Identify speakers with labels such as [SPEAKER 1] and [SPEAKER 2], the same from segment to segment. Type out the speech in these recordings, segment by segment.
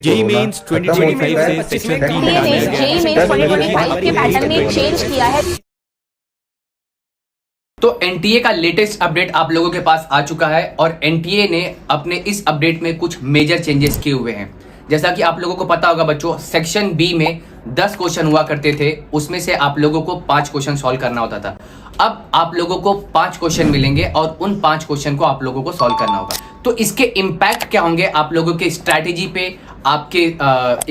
[SPEAKER 1] JEE mains 2025 से section 3 हटा दिया गया
[SPEAKER 2] जेई
[SPEAKER 1] है।
[SPEAKER 2] मेंस 2025 के पैटर्न में चेंज किया है।
[SPEAKER 3] तो एनटीए का लेटेस्ट अपडेट आप लोगों के पास आ चुका है और एनटीए ने अपने इस अपडेट में कुछ मेजर चेंजेस किए हुए हैं। जैसा कि आप लोगों को पता होगा बच्चों, सेक्शन बी में 10 क्वेश्चन हुआ करते थे, उसमें से आप लोगों को 5 क्वेश्चन सॉल्व करना होता था। अब आप लोगों को 5 क्वेश्चन मिलेंगे और उन 5 क्वेश्चन को आप लोगों को सॉल्व करना होगा। तो इसके इम्पैक्ट क्या होंगे आप लोगों के स्ट्रैटेजी पे, आपके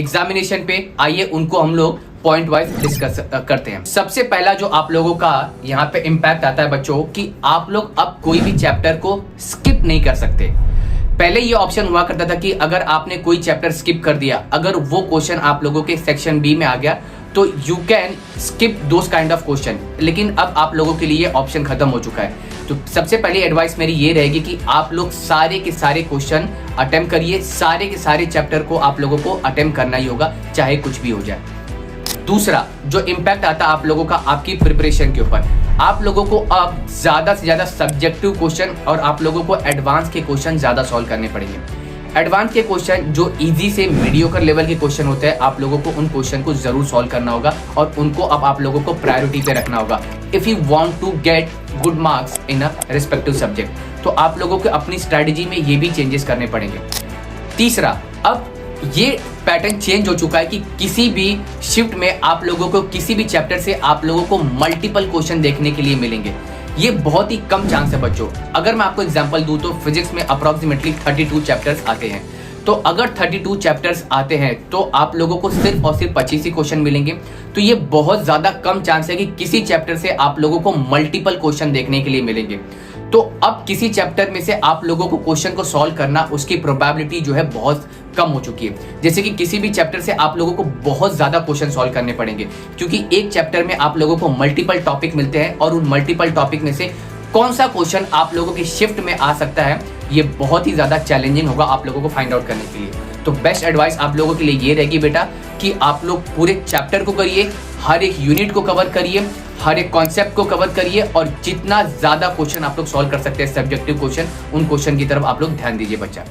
[SPEAKER 3] एग्जामिनेशन पे, आइए उनको हम लोग पॉइंट वाइज डिस्कस करते हैं। सबसे पहला जो आप लोगों का यहाँ पे इम्पैक्ट आता है बच्चों कि आप लोग अब कोई भी चैप्टर को स्किप नहीं कर सकते। पहले ये ऑप्शन हुआ करता था कि अगर आपने कोई चैप्टर स्किप कर दिया, अगर वो क्वेश्चन आप लोगों के सेक्शन बी में आ गया तो you can skip those kind of question, लेकिन अब आप लोगों के लिए ऑप्शन खत्म हो चुका है। तो सबसे पहली एडवाइस मेरी ये रहेगी कि आप लोग सारे के सारे क्वेश्चन अटेम्प्ट करिए, सारे के सारे चैप्टर को आप लोगों को अटेम्प्ट करना ही होगा, चाहे कुछ भी हो जाए। दूसरा जो इम्पैक्ट आता है आप लोगों का आपकी प्रिपरेशन के ऊपर, आप लोगों को अब ज्यादा से ज्यादा सब्जेक्टिव क्वेश्चन और आप लोगों को एडवांस के क्वेश्चन ज्यादा सॉल्व करने पड़ेंगे। एडवांस के क्वेश्चन जो इजी से मीडियोकर लेवल के क्वेश्चन होते हैं, आप लोगों को उन क्वेश्चन को जरूर सॉल्व करना होगा और उनको अब आप लोगों को प्रायोरिटी पे रखना होगा if you want to get good marks in a respective subject. तो आप लोगों को अपनी स्ट्रेटेजी में ये भी चेंजेस करने पड़ेंगे। तीसरा, अब ये पैटर्न चेंज हो चुका है कि किसी भी शिफ्ट में आप लोगों को किसी भी चैप्टर से आप लोगों को मल्टीपल क्वेश्चन देखने के लिए मिलेंगे। ये बहुत ही कम चांस है बच्चों। अगर मैं आपको एग्जांपल दूं तो फिजिक्स में अप्रोक्सीमेटली 32 चैप्टर्स आते हैं। तो अगर 32 चैप्टर्स आते हैं तो आप लोगों को सिर्फ और सिर्फ 25 ही क्वेश्चन मिलेंगे। तो ये बहुत ज्यादा कम चांस है कि किसी चैप्टर से आप लोगों को मल्टीपल क्वेश्चन देखने के लिए मिलेंगे। तो अब किसी चैप्टर में से आप लोगों को क्वेश्चन को सॉल्व करना, उसकी प्रोबेबिलिटी जो है बहुत कम हो चुकी है। जैसे कि किसी भी चैप्टर से आप लोगों को बहुत ज्यादा क्वेश्चन सॉल्व करने पड़ेंगे, क्योंकि एक चैप्टर में आप लोगों को मल्टीपल टॉपिक मिलते हैं और उन मल्टीपल टॉपिक में से कौन सा क्वेश्चन आप लोगों की शिफ्ट में आ सकता है, ये बहुत ही ज्यादा चैलेंजिंग होगा आप लोगों को फाइंड आउट करने के लिए। तो बेस्ट एडवाइस आप लोगों के लिए ये रहेगी बेटा कि आप लोग पूरे चैप्टर को करिए, हर एक यूनिट को कवर करिए, हर एक कॉन्सेप्ट को कवर करिए और जितना ज्यादा क्वेश्चन आप लोग सॉल्व कर सकते हैं सब्जेक्टिव क्वेश्चन, उन क्वेश्चन की तरफ आप लोग ध्यान दीजिए बच्चा।